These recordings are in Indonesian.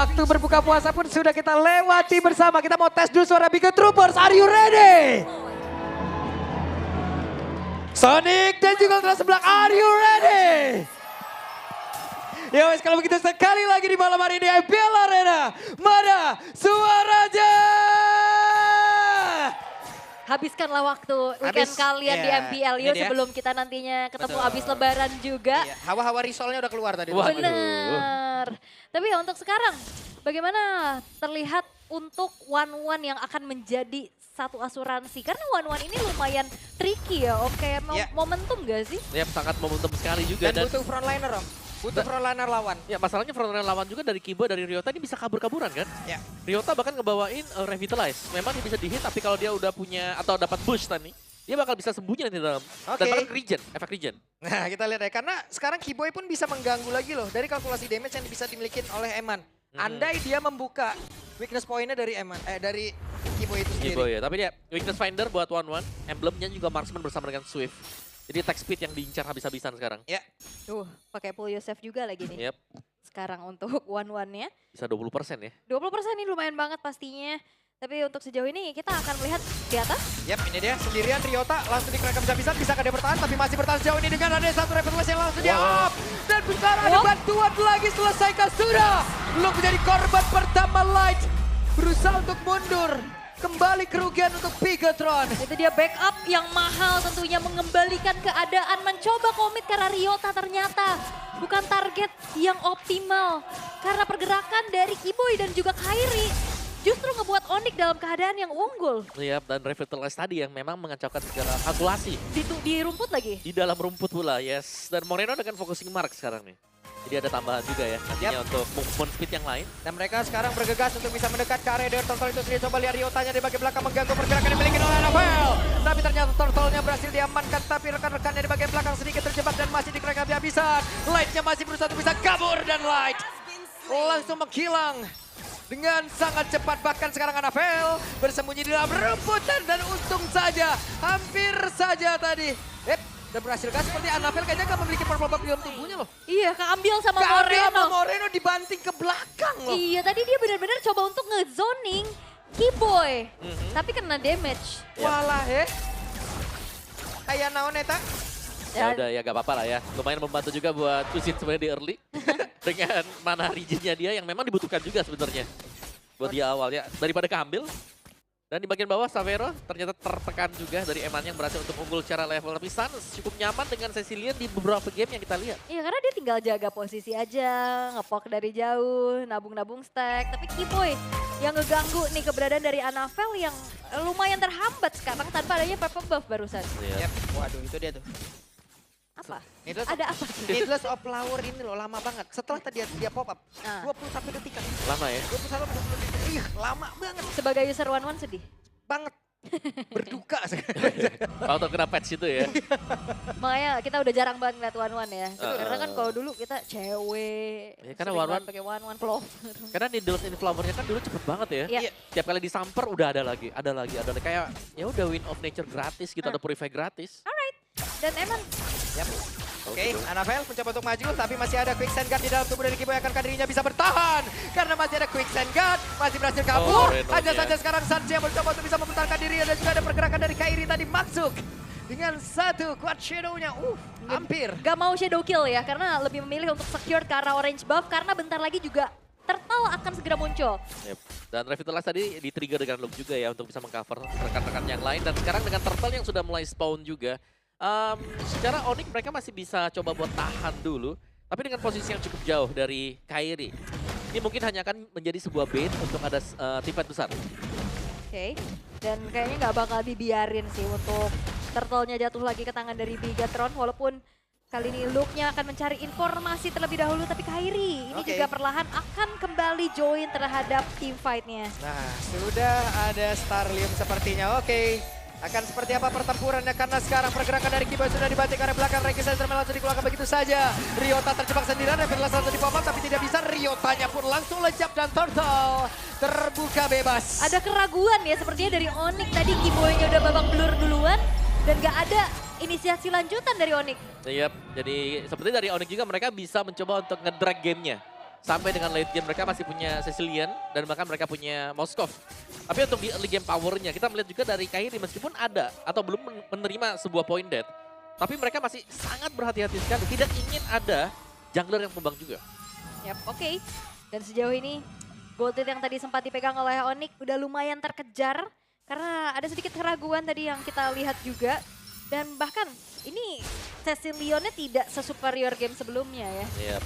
Waktu berbuka puasa pun sudah kita lewati bersama. Kita mau tes dulu suara Bigo Troopers. Are you ready? Sonic dan juga kelas sebelah, are you ready? Ya wes, kalau begitu sekali lagi di malam hari ini IPL Arena. Mana suaranya? Habiskanlah waktu weekend Habis, kalian di ya, MPL ini yuk dia. sebelum kita nantinya ketemu Betul. abis lebaran juga. Iya, hawa-hawa risolnya udah keluar tadi. Wah. Benar. Tapi ya untuk sekarang bagaimana terlihat untuk One yang akan menjadi satu asuransi. Karena One ini lumayan tricky ya Om. Kayak Iya. momentum gak sih? Ya sangat momentum sekali juga. Dan butuh frontliner Om. Butuh frontliner lawan. Ya masalahnya frontliner lawan juga dari Kibo, dari Ryota ini bisa kabur-kaburan kan. Ya. Ryota bahkan ngebawain Revitalize. Memang dia bisa di-hit tapi kalau dia udah punya atau dapat boost tadi, dia bakal bisa sembunyi nanti dalam. Oke. Dan bahkan regen, efek regen. Nah kita lihat ya, karena sekarang Kiboy pun bisa mengganggu lagi loh dari kalkulasi damage yang bisa dimiliki oleh Eman. Andai dia membuka weakness point-nya dari Eman, dari Kiboy itu sendiri. Kibo ya. Tapi dia weakness finder buat One, emblemnya juga marksman bersama dengan Swift. Jadi attack speed yang diincar habis-habisan sekarang. Ya, Pakai pull Yosef juga lagi nih. Yep, Sekarang untuk One-nya. bisa 20% ya. 20% ini lumayan banget pastinya. Tapi untuk sejauh ini kita akan melihat di atas. yap ini dia sendirian Ryota langsung dikenakan bisa dia bertahan tapi masih bertahan sejauh ini dengan ada satu revolusi yang langsung dia up. Dan bentar ada Wow. bantuan lagi selesaikan sudah. Lu menjadi korban pertama Light. Berusaha untuk mundur. Kembali kerugian untuk Bigatron. Itu dia backup yang mahal tentunya mengembalikan keadaan. Mencoba komit karena Ryota ternyata bukan target yang optimal. Karena pergerakan dari Kiboy dan juga Kairi justru ngebuat Onyx dalam keadaan yang unggul. Yep, dan Revitalize tadi yang memang mengacaukan segala kalkulasi. Di rumput lagi. Di dalam rumput pula, yes. Dan Moreno dengan focusing mark sekarang nih. Jadi ada tambahan juga ya nantinya untuk movement speed yang lain. Dan mereka sekarang bergegas untuk bisa mendekat ke area dari Turtle itu sendiri. Coba lihat Ryotanya di bagian belakang mengganggu pergerakan yang dimiliki oleh Rafael. Tapi ternyata Turtle-nya berhasil diamankan. Tapi rekan-rekannya di bagian belakang sedikit terjebak dan masih dikenakan habis-habisan. Light-nya masih berusaha untuk bisa kabur dan Light langsung menghilang. Dengan sangat cepat bahkan sekarang Anafel bersembunyi di dalam rumputan dan untung saja. Hampir saja tadi. Dan berhasilkan seperti Anafel kayaknya gak memiliki purple buff di dalam tubuhnya loh. Iya, keambil sama Keambil Moreno. sama Moreno dibanting ke belakang loh. Iya, tadi dia benar-benar coba untuk ngezoning Kiboy. Tapi kena damage. Walah kayak naon eta. Ya udah ya gak apa-apa lah ya. Lumayan membantu juga buat Kusin sebenarnya di early. Dengan mana regionnya dia yang memang dibutuhkan juga sebenarnya. Buat dia awal ya. Daripada keambil. Dan di bagian bawah Savero ternyata tertekan juga dari Eman yang berhasil untuk unggul secara level. Tapi Suns cukup nyaman dengan Cecilian di beberapa game yang kita lihat. Iya, karena dia tinggal jaga posisi aja, ngepok dari jauh, nabung-nabung stack. Tapi Kiboy yang ngeganggu nih keberadaan dari Anafel yang lumayan terhambat sekarang tanpa adanya purple buff barusan. Iya. Yap. Waduh itu dia tuh. Apa? Needless, Ada apa? Needless of Flower ini loh lama banget. Setelah tadi dia pop up. Ah. 21 detik kan. Lama ya. 21 detik. Ih lama banget. Sebagai user One sedih. Banget. Berduka sekali. Waktu kena patch itu ya. Makanya kita udah jarang banget ngeliat One ya. Karena kan Uh. kalau dulu kita cewek. Ya, karena sering One banget pakai One Flow. Karena di Needles in Flower-nya kan dulu cepet banget ya. Iya. Tiap kali disamper udah ada lagi. Kayak ya udah Win of Nature gratis gitu, ada Purify gratis. Dan emang Yap. Oke, Anafel mencoba untuk maju, tapi masih ada Quicksand Guard di dalam tubuh dari Kiboy. Akankah dirinya bisa bertahan? Karena masih ada Quicksand Guard, masih berhasil kabur. Renonya. Hanya saja sekarang Sanji yang mencoba untuk bisa mempertahankan diri. Dan juga ada pergerakan dari Kairi tadi masuk. Dengan satu quad shadow-nya, hampir. gak mau shadow kill ya. Karena lebih memilih untuk secure ke arah orange buff. Karena bentar lagi juga Turtle akan segera muncul. Yep. Dan Revitalize tadi di-trigger dengan Luke juga ya untuk bisa mengcover rekan-rekan yang lain. Dan sekarang dengan Turtle yang sudah mulai spawn juga. Secara Onyx mereka masih bisa coba buat tahan dulu. Tapi dengan posisi yang cukup jauh dari Kairi. Ini mungkin hanya akan menjadi sebuah bait untuk ada teamfight besar. Oke. Dan kayaknya nggak bakal dibiarin sih untuk Turtle-nya jatuh lagi ke tangan dari Bigatron. Walaupun kali ini Luke-nya akan mencari informasi terlebih dahulu. Tapi Kairi ini Oke. juga perlahan akan kembali join terhadap team fight-nya. Nah, sudah ada Starlium sepertinya. Oke. Akan seperti apa pertempurannya karena sekarang pergerakan dari Kiboy sudah dibanting ke arah belakang. Reki Sensor langsung dikeluarkan begitu saja. Ryota terjebak sendirian, Revelas langsung dipop up tapi tidak bisa. Ryotanya pun langsung lencap dan Turtle terbuka bebas. Ada keraguan ya sepertinya dari Onyx tadi Kiboy-nya udah babak belur duluan. Dan gak ada inisiasi lanjutan dari Onyx. Yep. Jadi seperti dari Onyx juga mereka bisa mencoba untuk nge-drag gamenya. Sampai dengan late game mereka masih punya Cecilian dan bahkan mereka punya Moskov. Tapi untuk di early game powernya kita melihat juga dari Kairi meskipun ada atau belum menerima sebuah point dead. Tapi mereka masih sangat berhati-hati sekali. Tidak ingin ada jungler yang tumbang juga. Yap, oke. Dan sejauh ini gold lead yang tadi sempat dipegang oleh Onyx udah lumayan terkejar. Karena ada sedikit keraguan tadi yang kita lihat juga. Dan bahkan ini Cecilionnya tidak sesuperior game sebelumnya ya. Iya.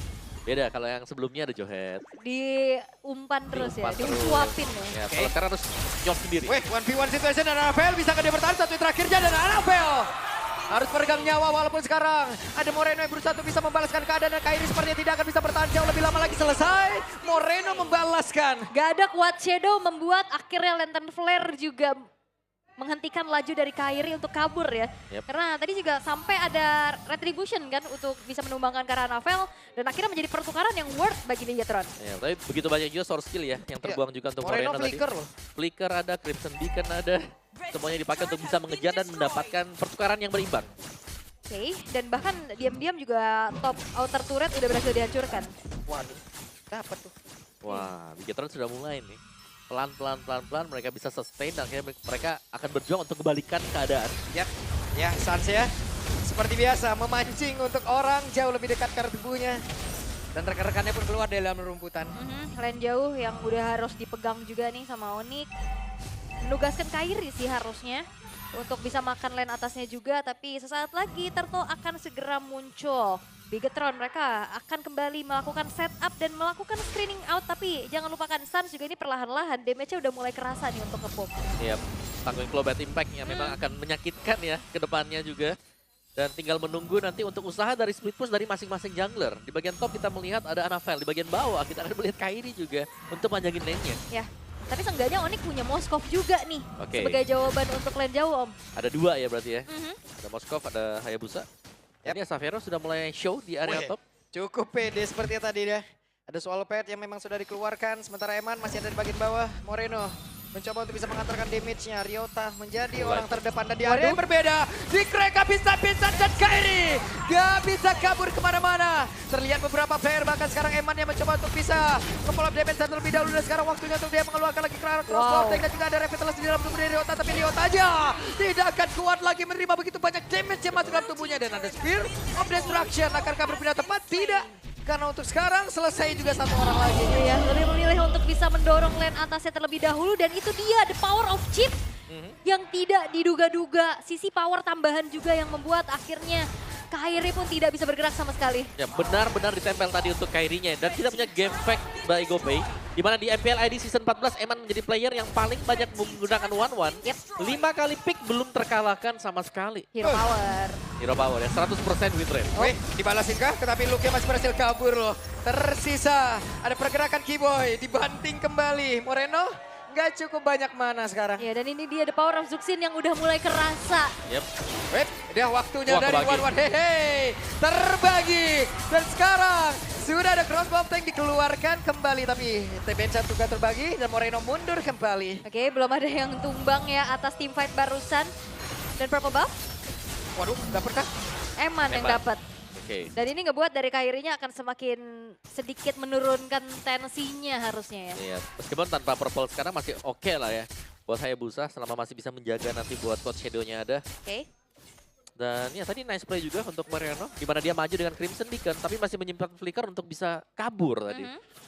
Beda kalau yang sebelumnya ada Johet. Diumpan terus ya, Diumpan terus. disuapin ya. Ya, kalau sekarang harus nyot sendiri. Wih, 1v1 situation dan Anabel bisa dia bertahan satu hit terakhirnya dan Anabel harus peregang nyawa walaupun sekarang ada Moreno yang berusaha untuk bisa membalaskan keadaan dan Kairi sepertinya tidak akan bisa bertahan jauh lebih lama lagi. Selesai, Moreno membalaskan. Gak ada kuat shadow membuat akhirnya Lantern Flare juga menghentikan laju dari Kairi untuk kabur ya. Yep. Karena tadi juga sampai ada retribution kan untuk bisa menumbangkan ke Anabel dan akhirnya menjadi pertukaran yang worth bagi Ligatron. Ya, tapi begitu banyak juga source skill ya yang terbuang juga untuk Moreno Moreno tadi. flicker loh. Flicker ada, Crimson Beacon ada. Semuanya dipakai untuk bisa mengejar dan mendapatkan pertukaran yang berimbang. Oke, dan bahkan diam-diam juga top outer turret udah berhasil dihancurkan. Waduh, dapat tuh. Wah, Bigetron sudah mulai nih. Pelan-pelan mereka bisa sustain dan akhirnya mereka akan berjuang untuk kembalikan keadaan. Yap, ya Sans ya. Seperti biasa memancing untuk orang jauh lebih dekat ke tubuhnya. Dan rekan-rekannya pun keluar dari dalam rumputan. Lane jauh yang udah harus dipegang juga nih sama Onyx. Menugaskan Kairi sih harusnya untuk bisa makan lane atasnya juga, tapi sesaat lagi Turtle akan segera muncul. Bigetron mereka akan kembali melakukan setup dan melakukan screening out, tapi jangan lupakan Suns juga ini perlahan-lahan damage-nya udah mulai kerasa nih untuk nge-pop. Iya, tanggung Global Impact yang memang akan menyakitkan ya ke depannya juga. Dan tinggal menunggu nanti untuk usaha dari split push dari masing-masing jungler. Di bagian top kita melihat ada Anabel, di bagian bawah kita akan melihat Kairi juga untuk panjangin lane-nya. Ya, tapi seenggaknya Onyx punya Moskov juga nih Oke. sebagai jawaban untuk lane jauh Om. Ada dua ya berarti ya. Ada Moskov, ada Hayabusa. Ini Xaviero sudah mulai show di area Wih, top. cukup pede seperti tadi ya. Ada Swallow Pad yang memang sudah dikeluarkan. Sementara Eman masih ada di bagian bawah. Moreno mencoba untuk bisa mengantarkan damage-nya. Ryota menjadi orang terdepan dan di area yang berbeda. Di crack habis-habisan dan Kairi gak bisa kabur kemana-mana. Terlihat beberapa player bahkan sekarang Eman yang mencoba untuk bisa nge-follow up damage dan terlebih dahulu. Dan sekarang waktunya untuk dia mengeluarkan lagi ke arah crossbow. Dan juga ada revitalize di dalam tubuh dari Ryota. Tapi Ryota aja tidak akan kuat lagi menerima begitu banyak damage yang masuk dalam tubuhnya. Dan ada Spear of Destruction. Akankah berpindah tempat? Tidak. Karena untuk sekarang selesai juga satu orang lagi. Ya, lebih memilih untuk bisa mendorong lane atasnya terlebih dahulu dan itu dia the power of chip yang tidak diduga-duga. Sisi power tambahan juga yang membuat akhirnya Kairi pun tidak bisa bergerak sama sekali. Ya benar-benar ditempel tadi untuk Kairinya. Dan kita punya game fact by GoPay. Di mana di MPL ID Season 14 Eman menjadi player yang paling banyak menggunakan 1-1. Yep. 5 kali pick belum terkalahkan sama sekali. Hero power. Hero power ya, 100% win rate. Wih, dibalasin kah? Tetapi Luke masih berhasil kabur loh. Tersisa ada pergerakan Keyboy, dibanting kembali. Moreno nggak cukup banyak mana sekarang. Ya, dan ini dia the power of Zuxin yang udah mulai kerasa. Yep. Wih, dia waktunya Wah, dari kebagi. 1-1. Hehe, terbagi. Dan sekarang sudah ada crossbow tank dikeluarkan kembali. Tapi TBN juga terbagi dan Moreno mundur kembali. Oke, belum ada yang tumbang ya atas team fight barusan. Dan purple buff, Waduh, dapet kah? Eman yang Eman. dapat. Oke. Dan ini ngebuat dari Kairinya akan semakin sedikit menurunkan tensinya harusnya ya. Iya, meskipun tanpa purple sekarang masih oke lah ya. Buat Hayabusa selama masih bisa menjaga nanti buat Coach Shadow-nya ada. Oke. Dan ya tadi nice play juga untuk Mariano. Di mana dia maju dengan Crimson Beacon tapi masih menyimpan flicker untuk bisa kabur tadi.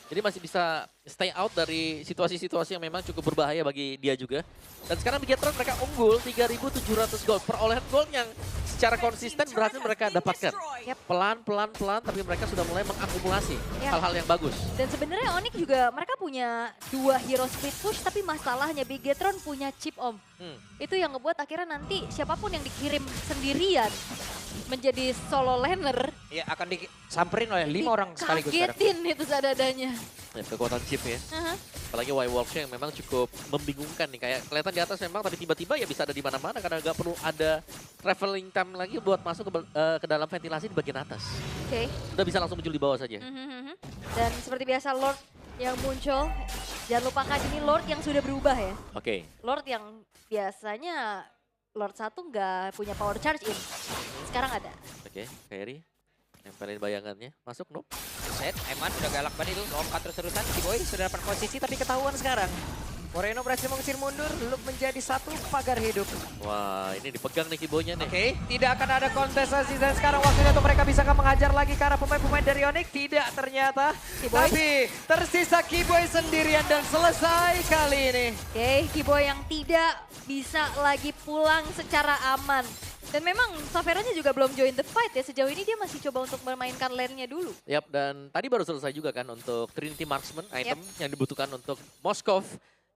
Jadi masih bisa stay out dari situasi-situasi yang memang cukup berbahaya bagi dia juga. Dan sekarang Bigetron mereka unggul 3.700 gold. Perolehan gold yang secara konsisten berhasil mereka dapatkan. Yap. Pelan tapi mereka sudah mulai mengakumulasi Yap. hal-hal yang bagus. Dan sebenarnya Onyx juga mereka punya 2 hero split push tapi masalahnya Bigetron punya chip Om. Itu yang ngebuat akhirnya nanti siapapun yang dikirim sendirian menjadi solo laner Ya akan disamperin oleh 5 orang sekaligus sekarang. kagetin itu seadanya. Ya, kekuatan chip ya. Apalagi Y-Wolves yang memang cukup membingungkan nih. Kayak kelihatan di atas memang tapi tiba-tiba ya bisa ada di mana-mana karena nggak perlu ada traveling time lagi buat masuk ke dalam ventilasi di bagian atas. Oke. Udah bisa langsung muncul di bawah saja. Dan seperti biasa Lord yang muncul, jangan lupakan ini Lord yang sudah berubah ya. Oke. Lord yang biasanya Lord 1 nggak punya power charge in. Sekarang ada. Oke, Kairi. Nempelin bayangannya. Masuk, Noob. Buset, Eman udah galak banget itu. Lompat terus-terusan. Kiboy sudah dapat posisi tapi ketahuan sekarang. Moreno berhasil mengusir mundur, Luke menjadi satu pagar hidup. Wah, ini dipegang nih Kiboynya nih. Oke, tidak akan ada kontestasi dan sekarang waktunya untuk mereka bisa mengajar lagi ke arah pemain-pemain dari Onyx. Tidak ternyata, tapi tersisa Kiboy sendirian dan selesai kali ini. Oke, Kiboy yang tidak bisa lagi pulang secara aman. Dan memang Saveronya juga belum join the fight ya. Sejauh ini dia masih coba untuk memainkan lane-nya dulu. Yap, dan tadi baru selesai juga kan untuk Trinity Marksman item yang dibutuhkan untuk Moskov.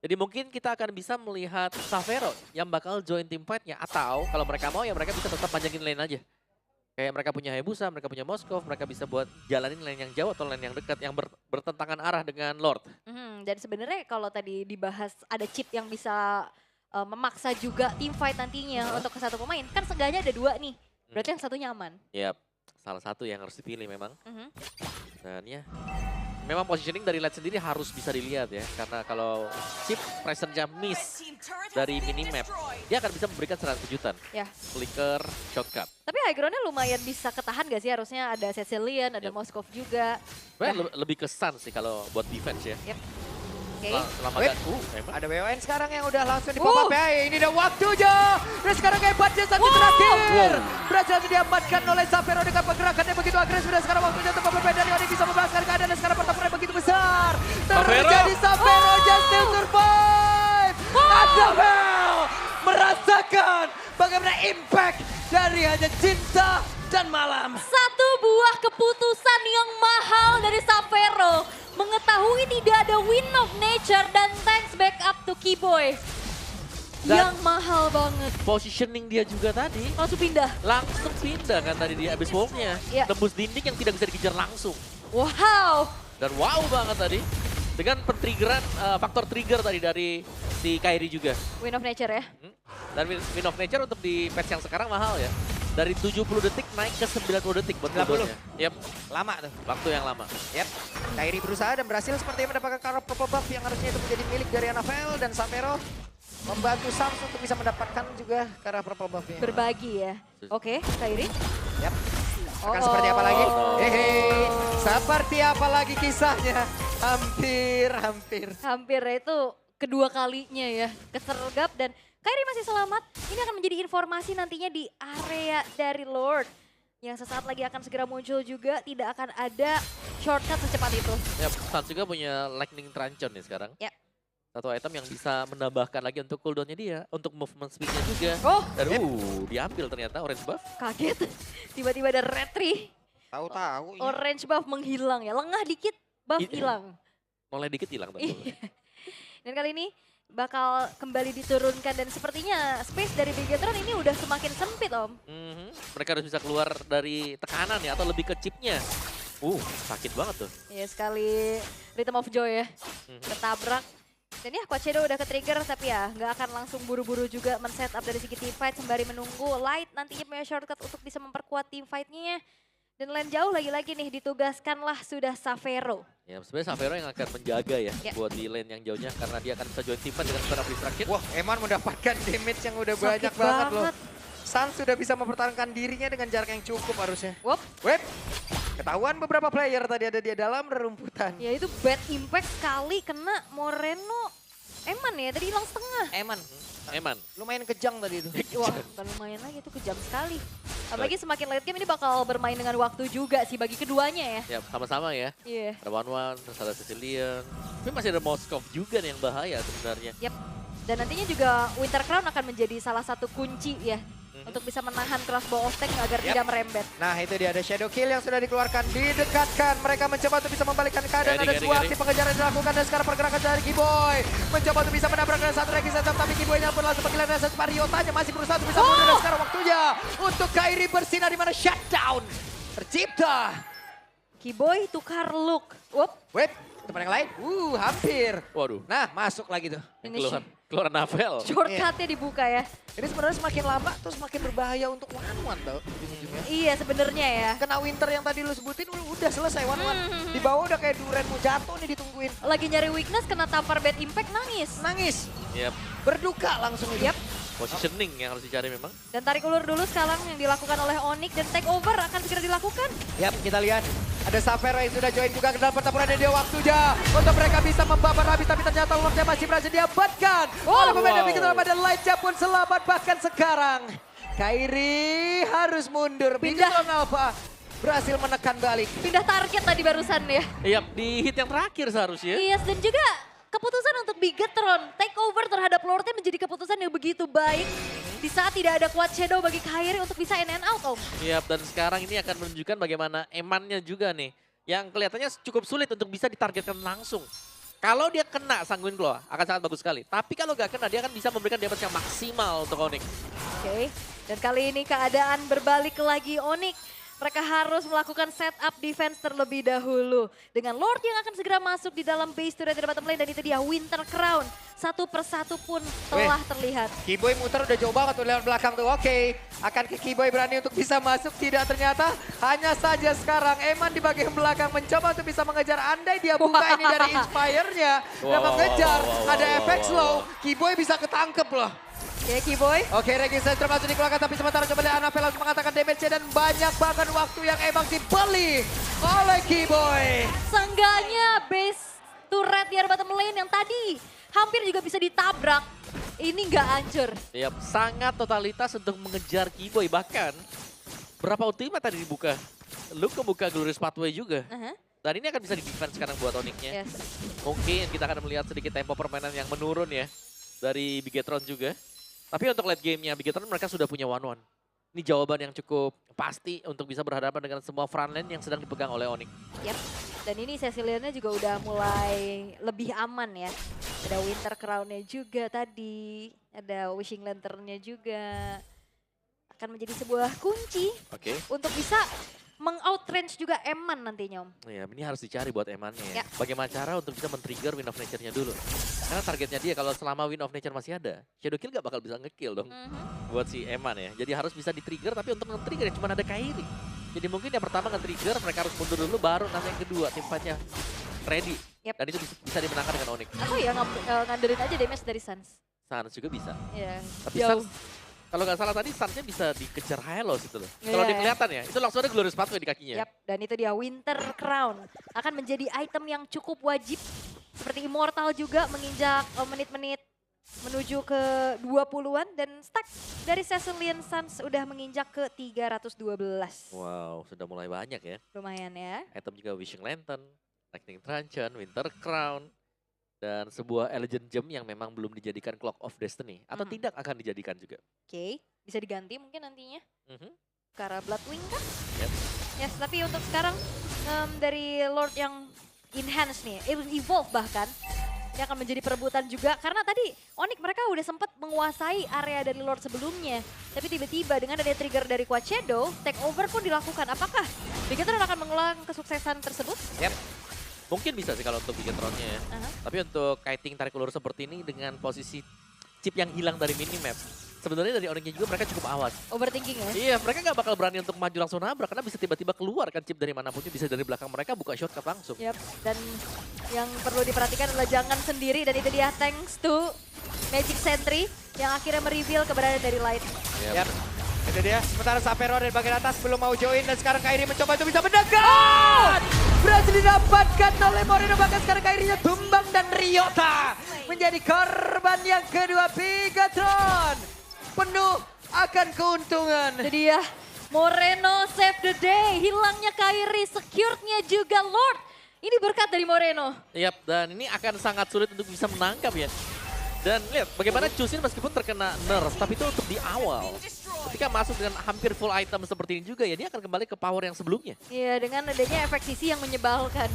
Jadi mungkin kita akan bisa melihat Savero yang bakal join team fight-nya. Atau kalau mereka mau ya mereka bisa tetap panjangin lane aja. Kayak mereka punya Hayabusa, mereka punya Moskov, mereka bisa buat jalanin lane yang jauh atau lane yang dekat yang bertentangan arah dengan Lord. Dan sebenarnya kalau tadi dibahas ada chip yang bisa memaksa juga team fight nantinya untuk ke satu pemain. Kan seenggaknya ada 2 nih. Berarti yang satu nyaman. Yap, salah satu yang harus dipilih memang. Dan ya, memang positioning dari Light sendiri harus bisa dilihat ya. Karena kalau chip presence-nya miss dari minimap, dia akan bisa memberikan serangan kejutan. Ya. Flicker, shortcut. Tapi high ground-nya lumayan bisa ketahan gak sih? Harusnya ada Cecilian, ada Moskov juga. Sebenarnya lebih kesan sih kalau buat defense ya. Oke. Selama Wait. emang. Ada WON sekarang yang udah langsung di pop up ya. Ini udah waktunya. Dan sekarang hebatnya satu terakhir. Berhasil diamankan oleh Savero dengan pergerakannya begitu agresif. Dan sekarang waktunya untuk pemain dari Onyx bisa membalaskan keadaan. Dan sekarang pertempuran begitu besar. Terjadi Savero just still survive. Adabel merasakan bagaimana impact dari hanya cinta dan malam. Satu buah keputusan yang mahal dari Savero. Mengetahui tidak ada Win of Nature dan thanks back up to Kiboy. Dan yang mahal banget. Positioning dia juga tadi. Langsung pindah. Langsung pindah kan tadi dia abis walk-nya. Iya. Tembus dinding yang tidak bisa dikejar langsung. Wow. Dan wow banget tadi. Dengan pentriggeran, faktor trigger tadi dari si Kairi juga. Win of Nature ya. Dan Win of Nature untuk di patch yang sekarang mahal ya. Dari 70 detik naik ke 90 detik buat 90. cooldown-nya. Yap, Lama tuh. waktu yang lama. Yep, Kairi berusaha dan berhasil sepertinya mendapatkan Karol Purple Buff yang harusnya itu menjadi milik dari Anavel dan Savero membantu Sams untuk bisa mendapatkan juga Karol Purple Buff-nya. Berbagi ya. Oke, Kairi. Yep. Akan seperti apa lagi? Hehe, seperti apa lagi kisahnya? Hampir. Hampir itu kedua kalinya ya. Kesergap dan Kairi masih selamat. Ini akan menjadi informasi nantinya di area dari Lord. Yang sesaat lagi akan segera muncul juga. Tidak akan ada shortcut secepat itu. Yap, Sans juga punya Lightning Tranchon nih sekarang. Yap. Satu item yang bisa menambahkan lagi untuk cooldown-nya dia. Untuk movement speed-nya juga. Oh, Dan diambil ternyata orange buff. kaget. Tiba-tiba ada retri. Tahu-tahu. Orange buff menghilang ya. Lengah dikit, buff hilang. Mulai dikit hilang. Iya. Dan kali ini bakal kembali diturunkan dan sepertinya space dari Bigetron ini udah semakin sempit Om. Mereka harus bisa keluar dari tekanan ya atau lebih ke chipnya. Sakit banget tuh. Iya sekali Rhythm of Joy ya. Ketabrak. Dan ya Quad Shadow udah ke-trigger tapi ya nggak akan langsung buru-buru juga men-setup dari segi team fight sembari menunggu Light nantinya punya shortcut untuk bisa memperkuat team fight-nya. Dan lane jauh lagi-lagi nih ditugaskanlah sudah Savero. Ya sebenarnya Savero yang akan menjaga ya buat di lane yang jauhnya karena dia akan bisa join team fight dengan Sphere of Destruction. Wah, Eman mendapatkan damage yang udah banyak banget loh. San sudah bisa mempertahankan dirinya dengan jarak yang cukup harusnya. Web, ketahuan beberapa player tadi ada di dalam rerumputan. Ya itu bad impact sekali kena Moreno. Eman ya tadi hilang setengah. Eman, lumayan kejang tadi itu. Wah bukan lumayan lagi itu kejam sekali. Apalagi semakin late game ini bakal bermain dengan waktu juga sih bagi keduanya ya. Ya sama-sama ya. Iya. Ada One, terus ada Sicilian. Tapi masih ada Moskov juga nih yang bahaya sebenarnya. Yap. Dan nantinya juga Winter Crown akan menjadi salah satu kunci ya. Untuk bisa menahan crossbow of tank agar tidak merembet. Nah itu dia ada Shadow Kill yang sudah dikeluarkan, didekatkan. Mereka mencoba untuk bisa membalikkan keadaan. Ada sebuah aksi pengejaran dilakukan dan sekarang pergerakan dari Kiboy. Mencoba untuk bisa menabrakkan satu lagi setup, tapi Kiboy-nya pun langsung panggilan dan satu Riotanya masih berusaha untuk bisa mundur. Dan sekarang waktunya untuk Kairi bersinar di mana shutdown tercipta. Kiboy tukar look. Wait, tempat yang lain? Hampir. Waduh. Nah masuk lagi tuh. Keluar Navel. Shortcutnya dibuka ya. Ini sebenarnya semakin lama tuh semakin berbahaya untuk one-one tau. Iya sebenarnya ya. Kena Winter yang tadi lu sebutin udah selesai one-one. Di bawah udah kayak Duren mau jatuh nih ditungguin. Lagi nyari weakness kena tampar bad impact nangis. Nangis. Yap. Berduka langsung itu. Yap. Positioning yang harus dicari memang. Dan tarik ulur dulu sekarang yang dilakukan oleh Onyx dan take over akan segera dilakukan. Yap, kita lihat. Ada Savera yang sudah join juga ke dalam pertempuran dan dia waktunya untuk mereka bisa membabar habis, tapi ternyata Lordnya masih berhasil diamankan oleh pemain dari Bigetron pada Lightnya pun selamat bahkan sekarang. Kairi harus mundur. Bigetron Alpha berhasil menekan balik. Pindah target tadi barusan ya. Iya, di hit yang terakhir seharusnya. Yes, dan juga keputusan untuk Bigetron take over terhadap Lordnya menjadi keputusan yang begitu baik. Di saat tidak ada kuat shadow bagi Kairi untuk bisa in and out, Om. Iya, dan sekarang ini akan menunjukkan bagaimana emannya juga nih. Yang kelihatannya cukup sulit untuk bisa ditargetkan langsung. Kalau dia kena Sanguine Claw akan sangat bagus sekali. Tapi kalau nggak kena dia akan bisa memberikan damage yang maksimal untuk Onyx. Oke, dan kali ini keadaan berbalik lagi Onyx. Mereka harus melakukan setup defense terlebih dahulu. Dengan Lord yang akan segera masuk di dalam base turret di bottom lane. Dan itu dia Winter Crown. Satu persatu pun telah terlihat. Kiboy muter udah jauh banget tuh lewat belakang tuh. Oke, akankah Kiboy berani untuk bisa masuk? Tidak, ternyata. Hanya saja sekarang Eman di bagian belakang mencoba untuk bisa mengejar. Andai dia buka ini dari Inspire-nya. Dan mengejar, ada efek slow. Kiboy bisa ketangkep loh. Oke, Kiboy. Oke, Register termasuk dikeluarkan, tapi sementara coba lihat Anapel langsung mengatakan damage-nya dan banyak bahkan waktu yang emang dibeli oleh Kiboy. Seenggaknya base turret di bottom lane yang tadi hampir juga bisa ditabrak. Ini nggak hancur. Iya, sangat totalitas untuk mengejar Kiboy. Bahkan berapa ultimate tadi dibuka? Lu kebuka Glorious Pathway juga. Dan ini akan bisa di-defense sekarang buat Onyx-nya. Yes. Mungkin kita akan melihat sedikit tempo permainan yang menurun ya. Dari Bigetron juga. Tapi untuk late game-nya Bigetron mereka sudah punya 1-1. Ini jawaban yang cukup pasti untuk bisa berhadapan dengan semua frontline yang sedang dipegang oleh Onyx. Yap. Dan ini Ceciliannya juga udah mulai lebih aman ya. Ada Winter Crown-nya juga tadi. Ada Wishing Lantern-nya juga. Akan menjadi sebuah kunci Oke. untuk bisa meng-outrange juga Eman nantinya, Om. Ya, ini harus dicari buat emannya ya. Ya. Bagaimana cara untuk bisa men-trigger Wind of Nature-nya dulu. Karena targetnya dia kalau selama Wind of Nature masih ada, Shadow Kill gak bakal bisa nge-kill dong buat si Eman ya. Jadi harus bisa di-trigger, tapi untuk nge-trigger ya cuma ada Kairi. Jadi mungkin yang pertama nge-trigger, mereka harus mundur dulu, baru nanti yang kedua tim fight-nya ready. Yep. Dan itu bisa dimenangkan dengan Onyx. Atau ya ngandelin aja damage dari Suns. Sans juga bisa. Ya. Tapi Sans, kalau nggak salah tadi Sans-nya bisa dikejar Hylos itu loh. Kalau dia kelihatan ya, itu langsung ada Glorious Pathway di kakinya. Yap, dan itu dia Winter Crown. Akan menjadi item yang cukup wajib. Seperti Immortal juga menginjak menit-menit menuju ke 20-an. Dan stack dari Cecilian Suns udah menginjak ke 312. Wow, sudah mulai banyak ya. Lumayan ya. Item juga Wishing Lantern, Lightning Truncheon, Winter Crown. Dan sebuah Elegant Gem yang memang belum dijadikan Clock of Destiny. Atau tidak akan dijadikan juga. Oke, bisa diganti mungkin nantinya. Mhm. Ke arah Bloodwing kah? Yep. Yes, tapi untuk sekarang dari Lord yang enhance nih, evolve bahkan. Ini akan menjadi perebutan juga. Karena tadi Onyx mereka udah sempat menguasai area dari Lord sebelumnya. Tapi tiba-tiba dengan ada trigger dari Quad Shadow, take over pun dilakukan. Apakah Bigetron akan mengulang kesuksesan tersebut? Yep. Mungkin bisa sih kalau untuk Bigetron-nya ya. Tapi untuk kiting tarik ulur seperti ini dengan posisi chip yang hilang dari minimap. Sebenarnya dari Onyx-nya juga mereka cukup awas. Overthinking ya? Iya, mereka nggak bakal berani untuk maju langsung nabrak. Karena bisa tiba-tiba keluar kan chip dari manapun. Bisa dari belakang mereka buka shortcut langsung. Yap, dan yang perlu diperhatikan adalah jangan sendiri. Dan itu dia thanks to Magic Sentry yang akhirnya mereveal keberadaan dari Light. Yap. Itu dia, sementara Sapero dari bagian atas belum mau join dan sekarang Kairi mencoba untuk bisa mendekat. Berhasil didapatkan oleh Moreno, bahkan sekarang Kairinya tumbang dan Ryota menjadi korban yang kedua. Bigetron penuh akan keuntungan. Itu dia Moreno save the day, hilangnya Kairi, securednya juga Lord. Ini berkat dari Moreno. Yap, dan ini akan sangat sulit untuk bisa menangkap ya. Dan lihat bagaimana Chusin meskipun terkena nerf, tapi itu untuk di awal. Ketika masuk dengan hampir full item seperti ini juga ya, dia akan kembali ke power yang sebelumnya. Iya, dengan adanya efek sisi yang menyebalkan.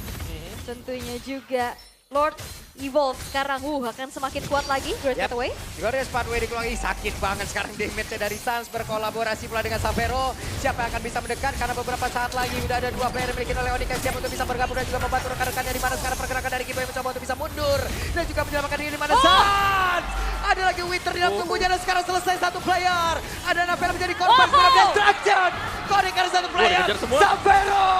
Tentunya juga Lord Evolve sekarang akan semakin kuat lagi. Great Yep. Away. Glorious Pathway dikeluarkan, sakit banget sekarang damage-nya dari Suns berkolaborasi pula dengan Sapero. Siapa yang akan bisa mendekat karena beberapa saat lagi udah ada dua player dimiliki oleh Onyx yang siap untuk bisa bergabung dan juga membantu rekan-rekannya di mana sekarang pergerakan dari Kiboy mencoba untuk bisa mundur dan juga menyelamatkan diri di mana Suns. Ada lagi Winter di dalam tubuhnya dan sekarang selesai satu player. Ada Napel menjadi korban sekarang destruction. Connect ada satu player. Sapero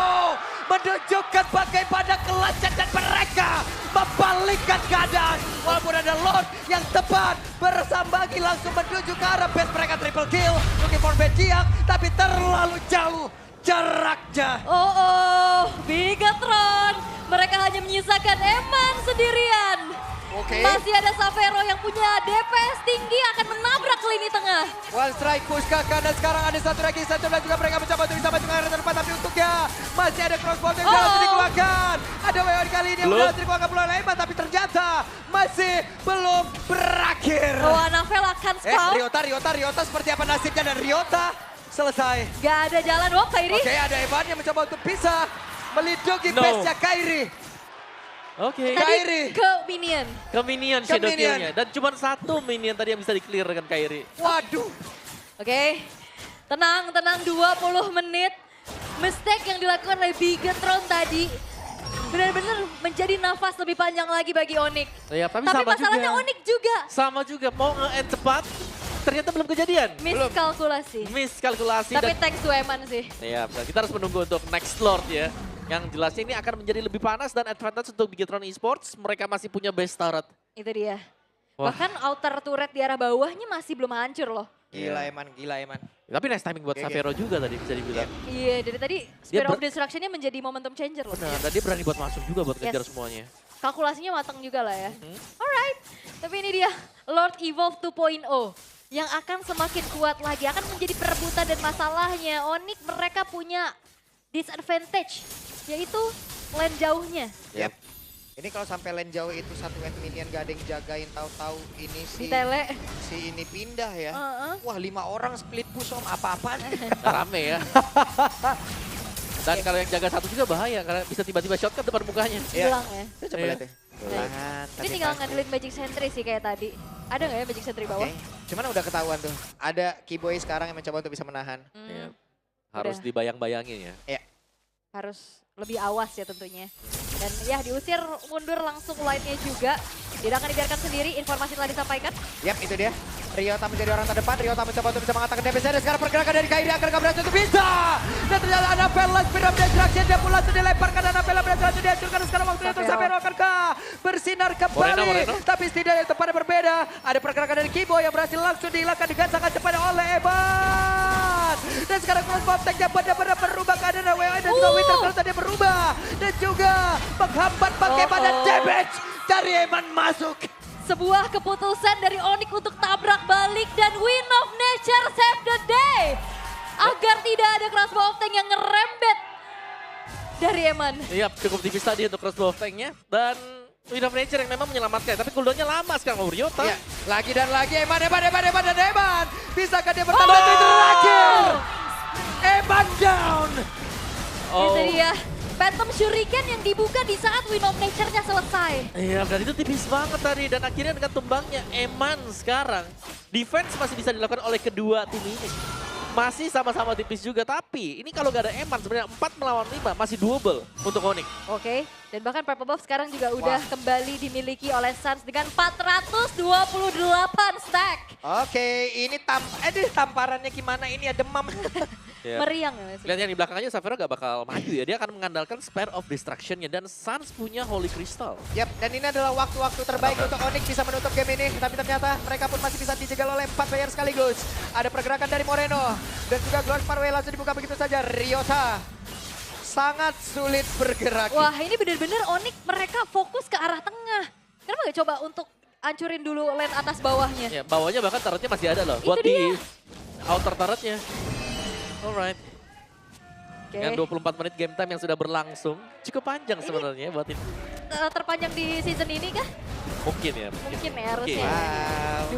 menunjukkan bagaimana kelacak dan mereka membalikkan keadaan. Walaupun ada Lord yang tepat, bersambangi langsung menuju ke arah base mereka triple kill. Looking for Bejiang, tapi terlalu jauh jaraknya. Oh, Bigatron. Mereka hanya menyisakan Eman sendirian. Oke. Masih ada Savero yang punya DPS tinggi akan menabrak lini tengah. One strike push ke kanan, sekarang ada satu lagi. Satu lagi juga mereka mencoba untuk bisa maju ke arah depan, tapi untuknya masih ada crossbow yang berhasil dikeluarkan. Ada WO kali ini yang berhasil dikeluarkan peluang Eman, tapi ternyata masih belum berakhir. Oh, Anavel akan scout. Ryota seperti apa nasibnya, dan Ryota selesai. Gak ada jalan, Kairi. Oke, ada Evan yang mencoba untuk bisa melindungi No. base-nya Kairi. Oke. Tadi Kairi. ke minion. Ke minion shadow minion. kill-nya. Dan cuma satu minion tadi yang bisa di-clear dengan Kairi. Waduh. Oke, tenang 20 menit. Mistake yang dilakukan oleh Bigatron tadi benar-benar menjadi nafas lebih panjang lagi bagi Onyx. Ya, tapi Tapi sama masalahnya juga. Onyx juga Sama juga, mau nge-end cepat, ternyata belum kejadian. miskalkulasi. Miskalkulasi Tapi dan thanks to Eman sih. ya, kita harus menunggu untuk next Lord ya. Yang jelasnya ini akan menjadi lebih panas dan advantage untuk Bigatron Esports. Mereka masih punya base turret. Itu dia. Wah. Bahkan outer turret di arah bawahnya masih belum hancur loh. Gila Eman. Tapi nice timing buat Oke, Savero juga tadi bisa dibilang. Iya, dari tadi Spear ber- of Destruction-nya menjadi momentum changer loh. Benar, dan dia berani buat masuk juga buat kejar Yes. semuanya. Kalkulasinya matang juga lah ya. Alright, tapi ini dia Lord Evolve 2.0 yang akan semakin kuat lagi, akan menjadi perebutan, dan masalahnya Onyx mereka punya disadvantage, yaitu lane jauhnya. Yap. Ini kalau sampai lane jauh itu satu minion gak ada yang jagain, tahu-tahu ini Di tele. si ini pindah ya. Heeh. Wah 5 orang split push om, apa-apaan. Rame ya. Dan kalau yang jaga satu juga bahaya karena bisa tiba-tiba shotgun depan mukanya. Iya. Hilang ya. Kita coba Iya. lihat ya. Pelan, Ini tapi tinggal pasti. ngandelin Magic Sentry sih kayak tadi. Ada nggak ya Magic Sentry bawah? Oke. Cuman udah ketahuan tuh. Ada Kiboy sekarang yang mencoba untuk bisa menahan. Hmm, Iya. Harus Udah. dibayang-bayangin ya. Harus lebih awas ya tentunya. Dan ya diusir mundur langsung line-nya juga. Tidak akan dibiarkan sendiri, informasi telah disampaikan. Yap, itu dia. Ryota menjadi orang terdepan. Ryota mencoba untuk bisa mengatakan DPS. Dan sekarang pergerakan dari Kairi agar gak berhasil untuk bisa. Dan ternyata Anavel speed of destruction. Dia pun langsung dilemparkan. Anavel berhasil langsung dihancurkan. Sekarang waktunya untuk Savero akankah bersinar kembali. Moreno. Tapi setidaknya tempatnya berbeda. Ada pergerakan dari Kibo yang berhasil langsung dihilangkan dengan sangat cepat oleh Evan. Dan sekarang crossbow attack-nya benar-benar berubah keadaan WO dan juga Winter Cross tadi berubah. Dan juga menghambat bagaimana damage dari Evan masuk. Sebuah keputusan dari Onyx untuk tabrak balik dan Win of Nature save the day. Agar tidak ada crossbow tank yang ngerembet dari Eman. Iya, cukup tipis tadi untuk crossbow tank-nya. Dan Wind of Nature yang memang menyelamatkan. Tapi cooldown-nya lama sekarang sama Ryota. Ya, lagi dan lagi Eman. Bisakah dia bertambah itu terakhir? Eman down. Itu dia. Phantom Shuriken yang dibuka di saat Win of Nature-nya selesai. Iya, dan itu tipis banget tadi. Dan akhirnya dengan tumbangnya Eman sekarang. Defense masih bisa dilakukan oleh kedua tim ini. Masih sama-sama tipis juga. Tapi ini kalau gak ada Eman sebenarnya 4 melawan 5 masih double untuk Onyx. Oke, dan bahkan Purple Buff sekarang juga udah kembali dimiliki oleh Suns dengan 428 stack. Oke, ini tamparannya gimana? Ini ya demam. Ya. Meriang ya Mas. Lihat yang di belakangnya Savero gak bakal maju ya. Dia akan mengandalkan Spear of Destruction-nya. Dan Suns punya Holy Crystal. Yap, dan ini adalah waktu-waktu terbaik untuk Onyx bisa menutup game ini. Tapi ternyata mereka pun masih bisa dijegal oleh 4 player sekaligus. Ada pergerakan dari Moreno. Dan juga Glorious Parway langsung dibuka begitu saja. Ryota sangat sulit bergerak. Wah, ini bener-bener Onyx mereka fokus ke arah tengah. Kenapa gak coba untuk hancurin dulu lane atas bawahnya? Ya, bawahnya bahkan turretnya masih ada loh. Itu Buat dia. di outer turretnya. Alright. Oke. Dengan 24 menit game time yang sudah berlangsung. Cukup panjang sebenarnya buat ini. Terpanjang di season ini kah? Mungkin ya. Mungkin ya harusnya.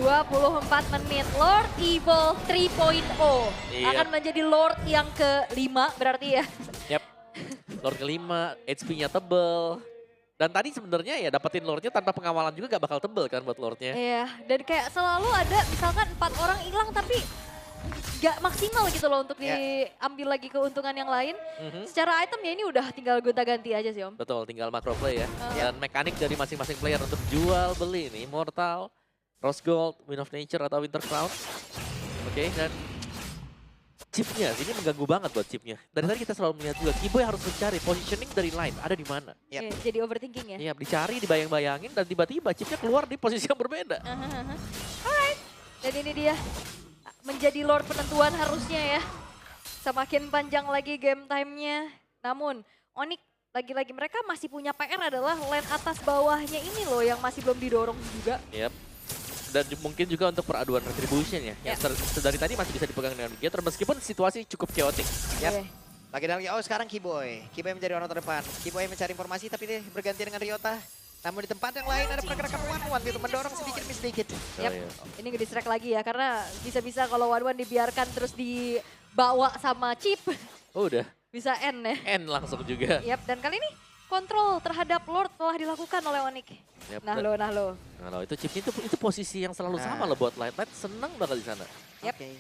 Wow. 24 menit. Lord Evil 3.0 Iya. akan menjadi Lord yang ke-5 berarti ya. Yap. Lord kelima, HP-nya tebel. Dan tadi sebenarnya ya dapetin Lordnya tanpa pengawalan juga gak bakal tebel kan buat Lordnya. Iya, dan kayak selalu ada misalkan 4 orang hilang tapi gak maksimal gitu loh untuk diambil lagi keuntungan yang lain. Secara item ya ini udah tinggal gonta-ganti aja sih Om. Betul, tinggal macro play ya. Dan mekanik dari masing-masing player untuk jual beli nih. Immortal, Rose Gold, Wind of Nature atau Winter Crown. Oke, dan chipnya, ini mengganggu banget buat chipnya. Dari tadi kita selalu melihat juga, Kiboy harus mencari positioning dari line, ada di mana. Yap. Oke, jadi overthinking ya. Iya, dicari, dibayang-bayangin, dan tiba-tiba chipnya keluar di posisi yang berbeda. Alright, dan ini dia menjadi Lord penentuan harusnya ya. Semakin panjang lagi game time-nya. Namun, Onyx lagi-lagi mereka masih punya PR adalah lane atas bawahnya ini loh yang masih belum didorong juga. Yap. Dan mungkin juga untuk peraduan retribution ya. Yang dari tadi masih bisa dipegang dengan Gator meskipun situasi cukup chaotic. Yap. Oke. Lagi dalam sekarang Kiboy. Kiboy menjadi orang terdepan. Kiboy mencari informasi tapi dia berganti dengan Ryota. Namun di tempat yang lain ada pergerakan Wanwan itu mendorong sedikit demi sedikit. Yap. iya. Ini nge-distract lagi ya karena bisa-bisa kalau Wanwan dibiarkan terus dibawa sama Chip Oh, udah bisa end ya. end langsung juga. Yap, dan kali ini kontrol terhadap Lord telah dilakukan oleh Onyx. Yap, Nah lo. Nah, itu chipnya itu posisi yang selalu sama loh buat line. Line seneng banget di sana. Yap. Oke.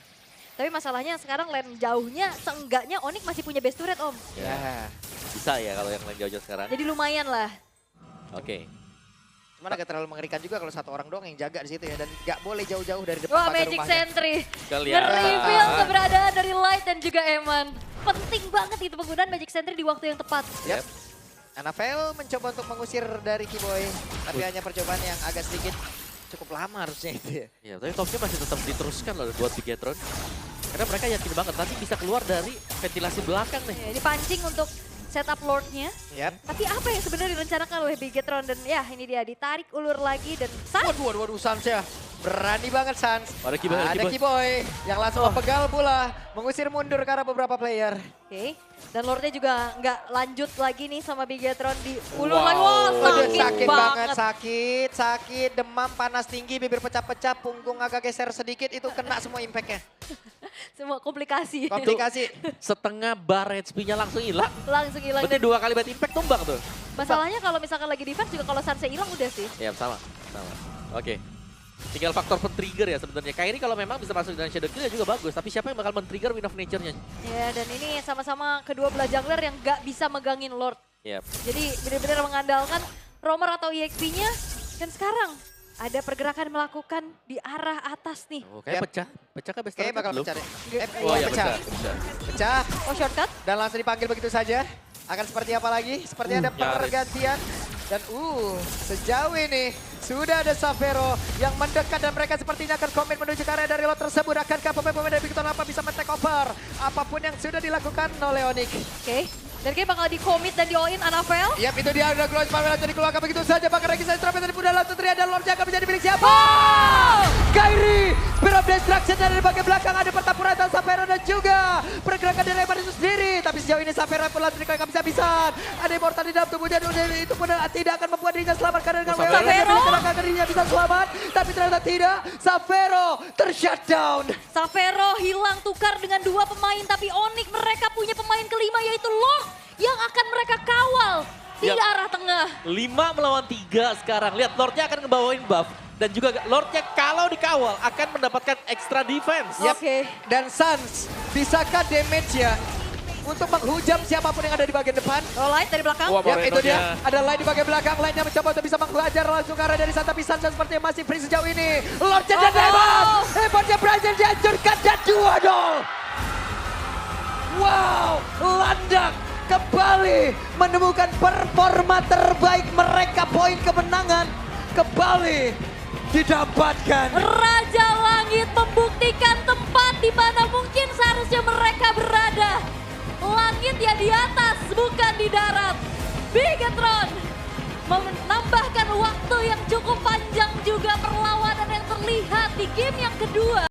Tapi masalahnya sekarang lane jauhnya seenggaknya Onyx masih punya best turret Om. Ya. Bisa ya kalau yang line jauh-jauh sekarang. Jadi lumayan lah. Oke. Cuman agak terlalu mengerikan juga kalau satu orang doang yang jaga di situ ya. Dan nggak boleh jauh-jauh dari depan Wah, pagar Magic rumahnya. Sentry. Kelihatan. Nge-reveal keberadaan dari Light dan juga Eman. Penting banget itu penggunaan Magic Sentry di waktu yang tepat. Yap. NFL mencoba untuk mengusir dari Kiboy. Tapi hanya percobaan yang agak sedikit cukup lama harusnya itu ya. Ya, tapi topnya masih tetap diteruskan loh buat Bigetron. Karena mereka yakin banget nanti bisa keluar dari ventilasi belakang nih. Ya, ini pancing untuk setup Lordnya. Yap. Tapi apa yang sebenarnya direncanakan oleh Bigetron dan ya ini dia ditarik ulur lagi dan Waduh, Sans ya. Berani banget Sans. Ada Kiboy, Ada Kiboy. Kiboy yang langsung mempegal bola. Mengusir mundur karena beberapa player. Oke. Dan Lordnya juga nggak lanjut lagi nih sama Bigetron di ulur Wow. lagi. Wah, Waduh, sakit, sakit banget, banget. sakit, demam, panas tinggi, bibir pecah-pecah, punggung agak geser sedikit, itu kena semua impactnya. Semua komplikasi. Komplikasi. Setengah bar HP-nya langsung hilang. Langsung hilang. Berarti Dan 2 kali bad impact tumbang tuh. masalahnya kalau misalkan lagi defense juga kalau Sanse hilang udah sih. Ya, sama. Oke. Tinggal faktor pen-trigger ya sebenarnya. Kairi kalau memang bisa masuk dengan Shadow Kill ya juga bagus. Tapi siapa yang bakal men-trigger Wind of Nature-nya? Ya, dan ini sama-sama kedua belah jungler yang nggak bisa megangin Lord. Yap. Jadi benar-benar mengandalkan roamer atau EXP-nya. Dan sekarang ada pergerakan melakukan di arah atas nih. Oh, kayak Yap. pecah. Pecah kan best Kayaknya bakal belum? pecah deh. Oh ya pecah. pecah. Pecah Oh, shortcut? dan langsung dipanggil begitu saja. Akan seperti apa lagi? Seperti ada nyaris. pergantian. Dan sejauh ini sudah ada Savero yang mendekat dan mereka sepertinya akan komit menuju ke area dari lot tersebut. Akankah pemain-pemain dari Bigetron apa bisa men-take over? Apapun yang sudah dilakukan oleh Onyx. Oke. Dan kayak bakal di-commit dan di-all-in Anafel. Yap, itu dia udah Glowing Spell jadi dikeluarkan begitu saja. Bahkan lagi saya terapkan dari Bunda Lalu Tria dan Lordnya akan menjadi milik siapa? Kairi! Spear of Destruction dari bagian belakang ada pertempuran antara Savero dan juga pergerakan dari Eman itu sendiri. Tapi sejauh ini Savero pun langsung dikeluarkan bisa-bisaan. Ada Immortal di dalam tubuhnya dan itu pun tidak akan membuat dirinya selamat karena dengan Savero. Savero dirinya bisa selamat. Tapi ternyata tidak. Savero ter-shutdown. Savero hilang tukar dengan dua pemain. Tapi Onyx mereka punya pemain kelima yaitu Lord. Yang akan mereka kawal di Yap. arah tengah. 5 melawan 3 sekarang. Lihat Lordnya akan ngebawain buff. Dan juga Lordnya kalau dikawal akan mendapatkan extra defense. Yap. Oke. Dan Sans, bisakah damage-nya untuk menghujam siapapun yang ada di bagian depan? Oh, Light dari belakang. Wah, Ya, itu dia. Moreno-nya. Ada Light di bagian belakang. Light-nya mencoba untuk bisa menghajar langsung ke arah dari Santa Pisan. Seperti yang masih free sejauh ini. Lordnya dan Eman. Emannya berhasil dihancurkan dan 2-0. Wow, Landak kembali menemukan performa terbaik mereka. Poin kemenangan kembali didapatkan. Raja Langit membuktikan tempat di mana mungkin seharusnya mereka berada. Langit ya di atas, bukan di darat. Bigetron menambahkan waktu yang cukup panjang juga perlawanan yang terlihat di game yang kedua.